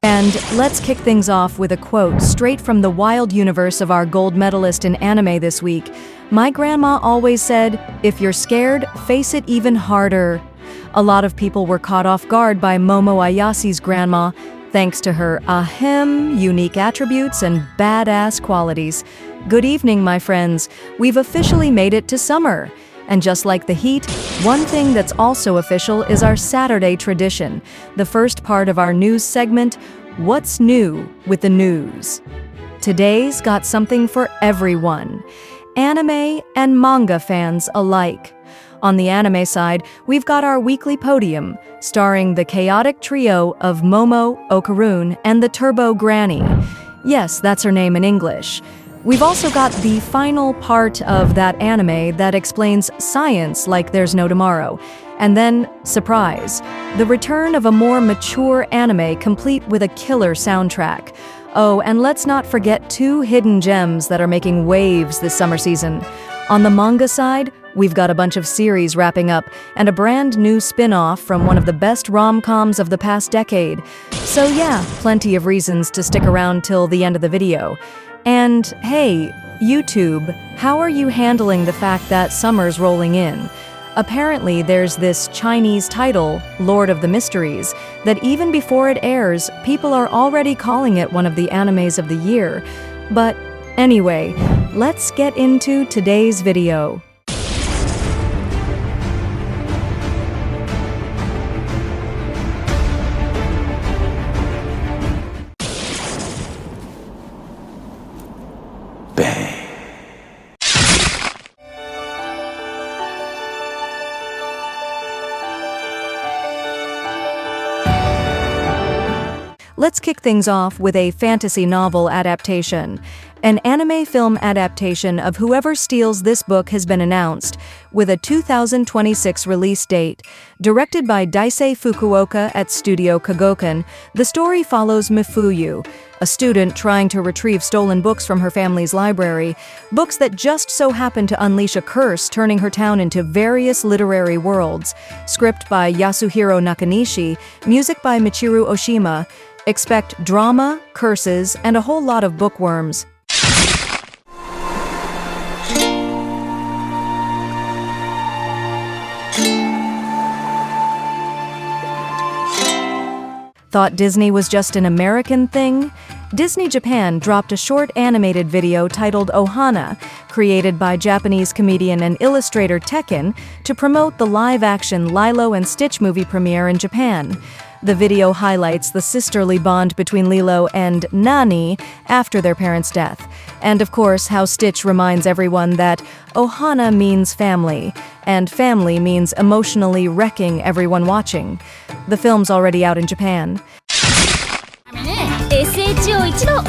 And let's kick things off with a quote straight from the wild universe of our gold medalist in anime this week. My grandma always said, "If you're scared, face it even harder." A lot of people were caught off guard by Momo Ayase's grandma, thanks to her unique attributes and badass qualities. Good evening, my friends. We've officially made it to summer. And just like the heat, one thing that's also official is our Saturday tradition, the first part of our news segment, What's New with the News. Today's got something for everyone, anime and manga fans alike. On the anime side, we've got our weekly podium, starring the chaotic trio of Momo, Okarun, and the Turbo Granny. Yes, that's her name in English. We've also got the final part of that anime that explains science like there's no tomorrow. And then, surprise, the return of a more mature anime complete with a killer soundtrack. Oh, and let's not forget two hidden gems that are making waves this summer season. On the manga side, we've got a bunch of series wrapping up and a brand new spin-off from one of the best rom-coms of the past decade. So yeah, plenty of reasons to stick around till the end of the video. And hey, YouTube, how are you handling the fact that summer's rolling in? Apparently there's this Chinese title, Lord of the Mysteries, that even before it airs, people are already calling it one of the animes of the year. But anyway, let's get into today's video. Let's kick things off with a fantasy novel adaptation. An anime film adaptation of Whoever Steals This Book has been announced, with a 2026 release date. Directed by Daisuke Fukuoka at Studio Kagokan, the story follows Mifuyu, a student trying to retrieve stolen books from her family's library, books that just so happen to unleash a curse turning her town into various literary worlds. Script by Yasuhiro Nakanishi, music by Michiru Oshima. Expect drama, curses, and a whole lot of bookworms. Thought Disney was just an American thing? Disney Japan dropped a short animated video titled Ohana, created by Japanese comedian and illustrator Tekken, to promote the live-action Lilo and Stitch movie premiere in Japan. The video highlights the sisterly bond between Lilo and Nani after their parents' death. And of course, how Stitch reminds everyone that Ohana means family, and family means emotionally wrecking everyone watching. The film's already out in Japan. SH を一度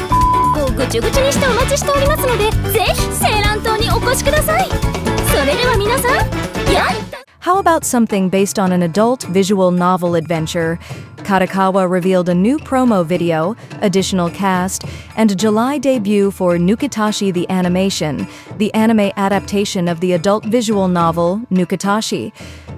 ぐちゅぐちゅにしてお待ちしておりますので、ぜひ青蘭島にお越しください。それでは皆さん、やった。 How about something based on an adult visual novel adventure? Karakawa revealed a new promo video, additional cast, and a July debut for Nukatashi the Animation, the anime adaptation of the adult visual novel Nukatashi.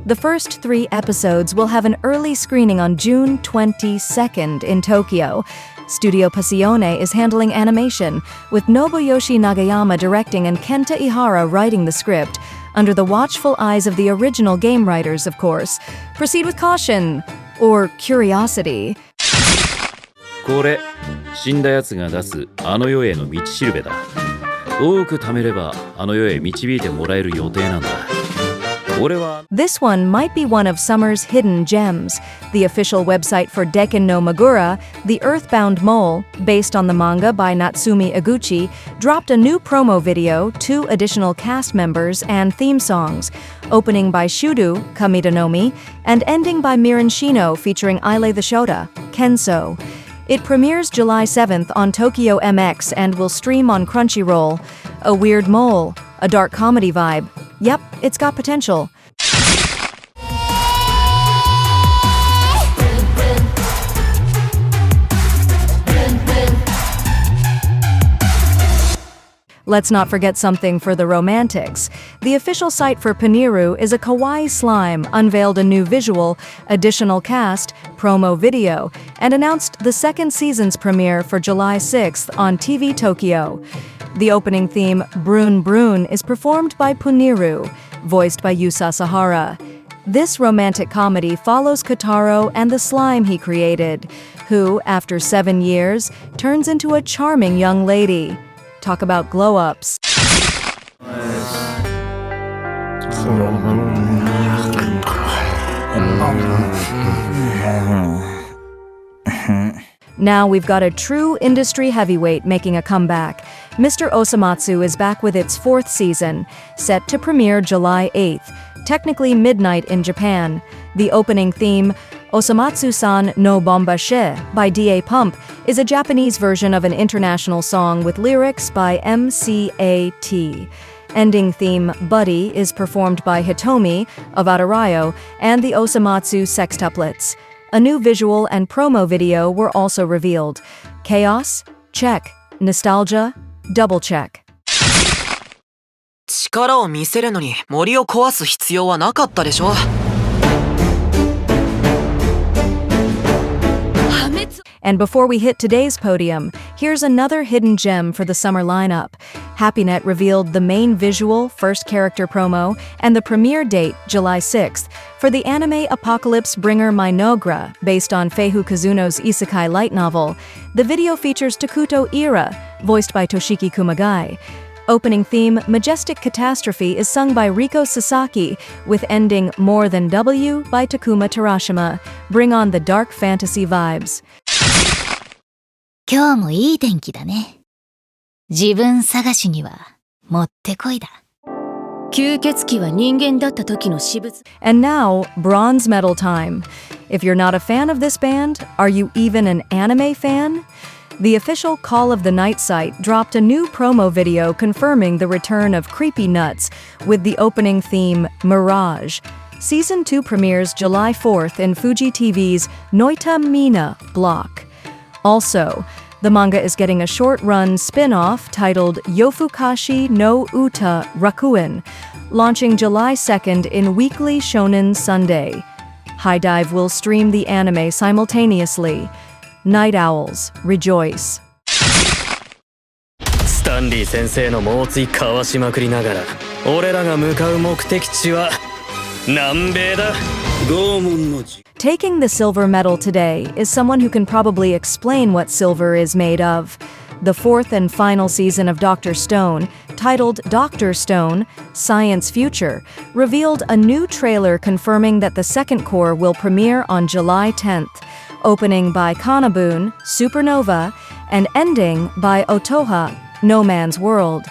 The first 3 episodes will have an early screening on June 22nd in Tokyo. Studio Passione is handling animation, with Nobuyoshi Nagayama directing and Kenta Ihara writing the script, under the watchful eyes of the original game writers, of course. Proceed with caution, or curiosity. これ、死んだ奴が出すあの世への道しるべだ。多く貯めればあの世へ導いてもらえる予定なんだ。 This one might be one of summer's hidden gems. The official website for Dekken no Magura, the Earthbound Mole, based on the manga by Natsumi Eguchi, dropped a new promo video, 2 additional cast members, and theme songs, opening by Shudu, Kamidanomi, and ending by Mirin Shino featuring Aile the Shota, Kenso. It premieres July 7th on Tokyo MX and will stream on Crunchyroll. A weird mole, a dark comedy vibe. Yep, it's got potential. Let's not forget something for the romantics. The official site for Poniru is a kawaii slime unveiled a new visual, additional cast, promo video, and announced the second season's premiere for July 6th on TV Tokyo. The opening theme, Brun Brun, is performed by Poniru, voiced by Yusa Sahara. This romantic comedy follows Kotaro and the slime he created, who, after 7 years, turns into a charming young lady. Talk about glow-ups. Now we've got a true industry heavyweight making a comeback. Mr. Osamatsu is back with its 4th season, set to premiere July 8th, technically midnight in Japan. The opening theme, Osamatsu-san no Bombashe by D.A. Pump, is a Japanese version of an international song with lyrics by M.C.A.T. Ending theme, Buddy, is performed by Hitomi of Atarayo and the Osamatsu sextuplets. A new visual and promo video were also revealed. Chaos? Check. Nostalgia? Double check. 力を見せるのに森を壊す必要はなかったでしょ。And before we hit today's podium, here's another hidden gem for the summer lineup. HappyNet revealed the main visual, first character promo, and the premiere date, July 6th, for the anime apocalypse bringer Minogra, based on Feihu Kazuno's isekai light novel. The video features Takuto Ira, voiced by Toshiki Kumagai. Opening theme, Majestic Catastrophe, is sung by Riko Sasaki, with ending More Than W by Takuma Terashima. Bring on the dark fantasy vibes. 今日もいい天気だね。自分探しにはもってこいだ。吸血鬼は人間だった時の私物。And now, bronze medal time. If you're not a fan of this band, are you even an anime fan? The official Call of the Night site dropped a new promo video confirming the return of Creepy Nuts with the opening theme, Mirage. Season 2 premieres July 4th in Fuji TV's Noita Mina block. Also, the manga is getting a short-run spin-off titled Yofukashi no Uta Rakuen, launching July 2nd in Weekly Shonen Sunday. High Dive will stream the anime simultaneously. Night Owls, rejoice. スタンリー先生の猛追かわしまくりながら俺らが向かう目的地は南米だ。拷問の時 Taking the silver medal today is someone who can probably explain what silver is made of. The 4th and final season of Dr. Stone, titled Dr. Stone, Science Future, revealed a new trailer confirming that the second core will premiere on July 10th, opening by Kanabun, Supernova, and ending by Otoha, No Man's World.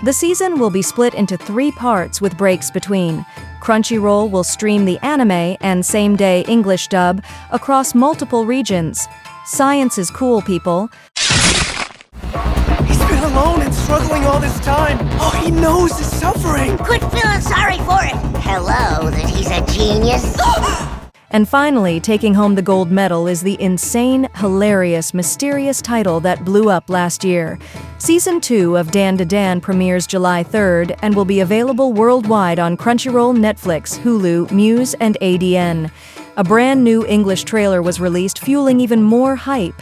The season will be split into 3 parts with breaks between. Crunchyroll will stream the anime and same-day English dub across multiple regions. Science is cool, people. He's been alone and struggling all this time. Oh, he knows his suffering. Quit feeling sorry for it. Hello, that he's a genius. And finally, taking home the gold medal is the insane, hilarious, mysterious title that blew up last year. Season 2 of Dandadan premieres July 3rd and will be available worldwide on Crunchyroll, Netflix, Hulu, Muse, and ADN. A brand new English trailer was released, fueling even more hype.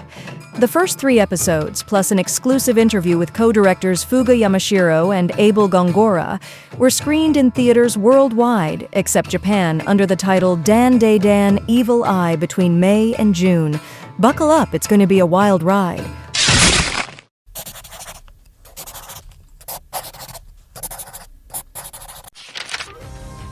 The first 3 episodes, plus an exclusive interview with co-directors Fuga Yamashiro and Abel Gongora, were screened in theaters worldwide, except Japan, under the title Dandadan Evil Eye between May and June. Buckle up, it's going to be a wild ride.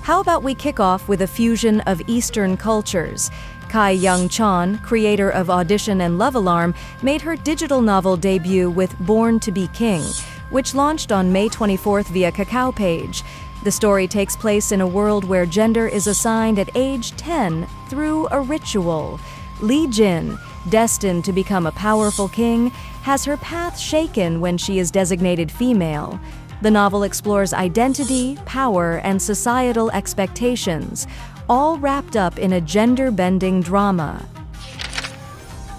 How about we kick off with a fusion of Eastern cultures? Kai Young-chan, creator of Audition and Love Alarm, made her digital novel debut with Born to be King, which launched on May 24th via Kakao Page. The story takes place in a world where gender is assigned at age 10 through a ritual. Lee Jin, destined to become a powerful king, has her path shaken when she is designated female. The novel explores identity, power, and societal expectations, all wrapped up in a gender-bending drama.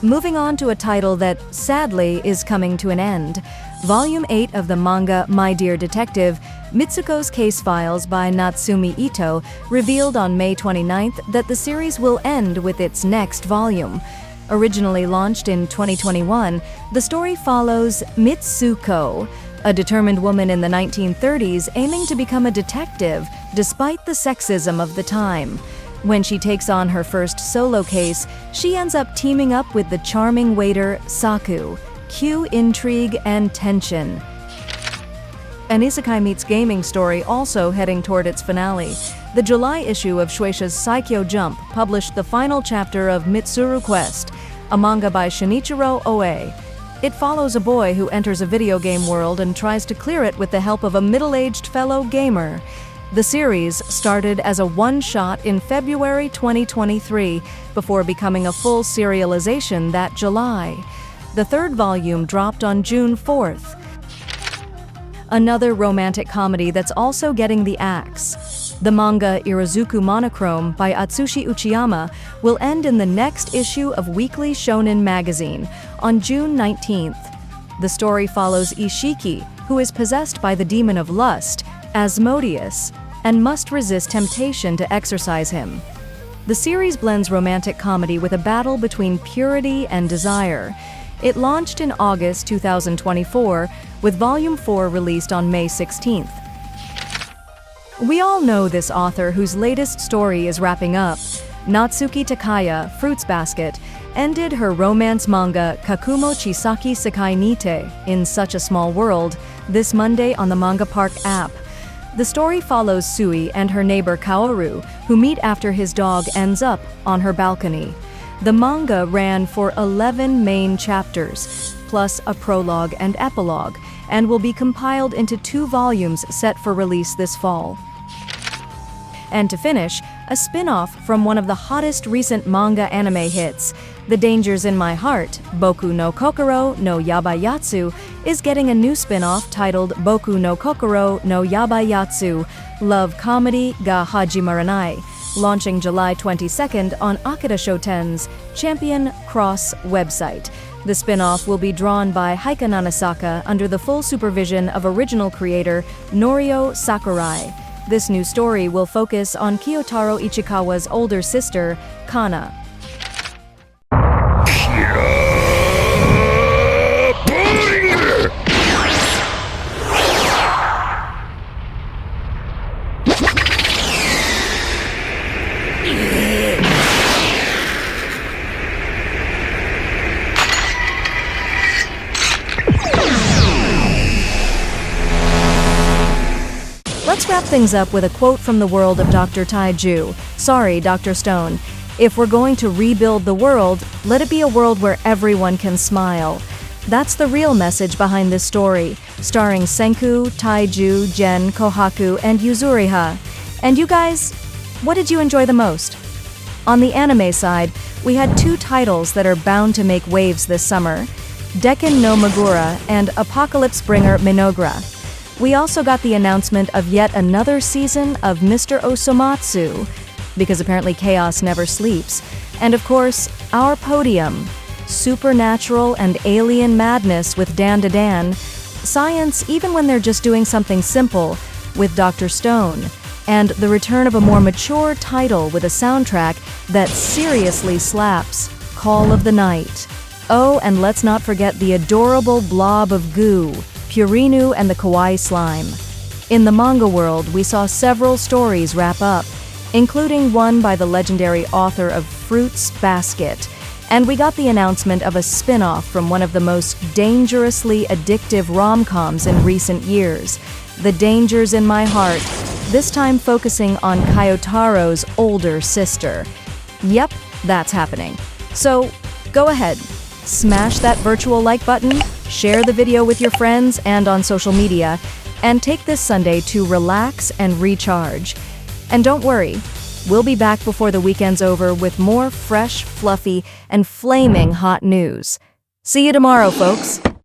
Moving on to a title that, sadly, is coming to an end. Volume 8 of the manga My Dear Detective, Mitsuko's Case Files by Natsumi Ito revealed on May 29th that the series will end with its next volume. Originally launched in 2021, the story follows Mitsuko, a determined woman in the 1930s aiming to become a detective despite the sexism of the time. When she takes on her first solo case, she ends up teaming up with the charming waiter Saku. Cue intrigue and tension. An isekai meets gaming story also heading toward its finale. The July issue of Shueisha's Saikyo Jump published the final chapter of Mitsuru Quest, a manga by Shinichiro Oe. It follows a boy who enters a video game world and tries to clear it with the help of a middle-aged fellow gamer. The series started as a one-shot in February 2023 before becoming a full serialization that July. The third volume dropped on June 4th. Another romantic comedy that's also getting the axe. The manga Irazuku Monochrome by Atsushi Uchiyama will end in the next issue of Weekly Shonen Magazine on June 19th. The story follows Ishiki, who is possessed by the demon of lust, Asmodeus, and must resist temptation to exorcise him. The series blends romantic comedy with a battle between purity and desire. It launched in August 2024, with Volume 4 released on May 16th. We all know this author whose latest story is wrapping up. Natsuki Takaya, Fruits Basket, ended her romance manga Kakumo Chisaki Sekai Nite in Such a Small World this Monday on the Manga Park app. The story follows Sui and her neighbor Kaoru, who meet after his dog ends up on her balcony. The manga ran for 11 main chapters, plus a prologue and epilogue, and will be compiled into 2 volumes set for release this fall. And to finish, a spin-off from one of the hottest recent manga anime hits, The Dangers in My Heart, Boku no Kokoro no Yabayatsu, is getting a new spin-off titled Boku no Kokoro no Yabayatsu, Love Comedy ga Hajimaranai, launching July 22nd on Akira Shoten's Champion Cross website. The spin-off will be drawn by Heike Nanasaka under the full supervision of original creator Norio Sakurai. This new story will focus on Kiyotaro Ichikawa's older sister, Kana. Let's wrap things up with a quote from the world of Dr. Taiju. Sorry, Dr. Stone. If we're going to rebuild the world, let it be a world where everyone can smile. That's the real message behind this story, starring Senku, Taiju, Gen, Kohaku, and Yuzuriha. And you guys, what did you enjoy the most? On the anime side, we had 2 titles that are bound to make waves this summer, Dekken no Magura and Apocalypse Bringer Minogra. We also got the announcement of yet another season of Mr. Osomatsu, because apparently chaos never sleeps. And of course, our podium, supernatural and alien madness with Dandadan, science even when they're just doing something simple with Dr. Stone, and the return of a more mature title with a soundtrack that seriously slaps, Call of the Night. Oh, and let's not forget the adorable blob of goo, Purinu and the Kawaii Slime. In the manga world, we saw several stories wrap up, including one by the legendary author of Fruits Basket, and we got the announcement of a spin-off from one of the most dangerously addictive rom-coms in recent years, The Dangers in My Heart, this time focusing on Kyotaro's older sister. Yep, that's happening. So, go ahead, smash that virtual like button, share the video with your friends and on social media, and take this Sunday to relax and recharge. And don't worry, we'll be back before the weekend's over with more fresh, fluffy, and flaming hot news. See you tomorrow, folks!